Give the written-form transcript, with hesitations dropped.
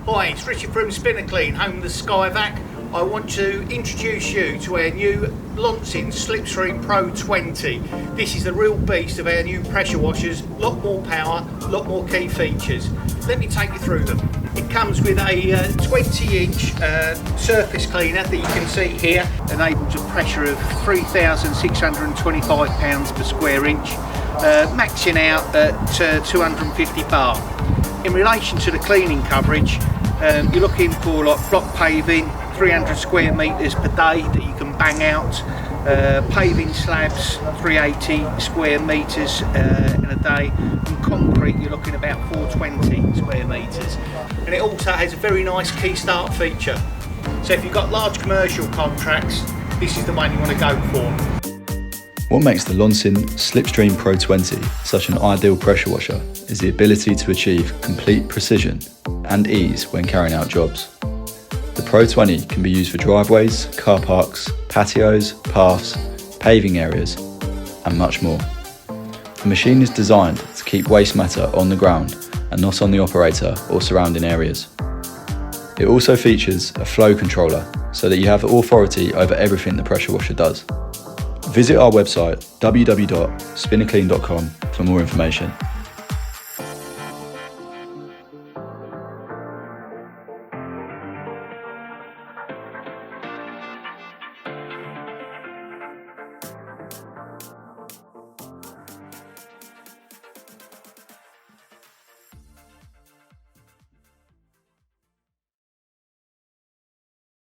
Hi, it's Richard from Spinaclean, home of the Skyvac. I want to introduce you to our new Loncin SlipStream Pro20. This is the real beast of our new pressure washers. A lot more power, a lot more key features. Let me take you through them. It comes with a 20-inch surface cleaner that you can see here. Enables a pressure of 3,625 pounds per square inch, maxing out at 250 bar. In relation to the cleaning coverage, you're looking for like block paving, 300 square metres per day that you can bang out, paving slabs, 380 square metres in a day, and concrete you're looking about 420 square metres. And it also has a very nice key start feature. So if you've got large commercial contracts, this is the one you want to go for. What makes the Loncin SlipStream Pro20 such an ideal pressure washer is the ability to achieve complete precision and ease when carrying out jobs. The Pro20 can be used for driveways, car parks, patios, paths, paving areas, and much more. The machine is designed to keep waste matter on the ground and not on the operator or surrounding areas. It also features a flow controller so that you have authority over everything the pressure washer does. Visit our website www.spinaclean.com for more information.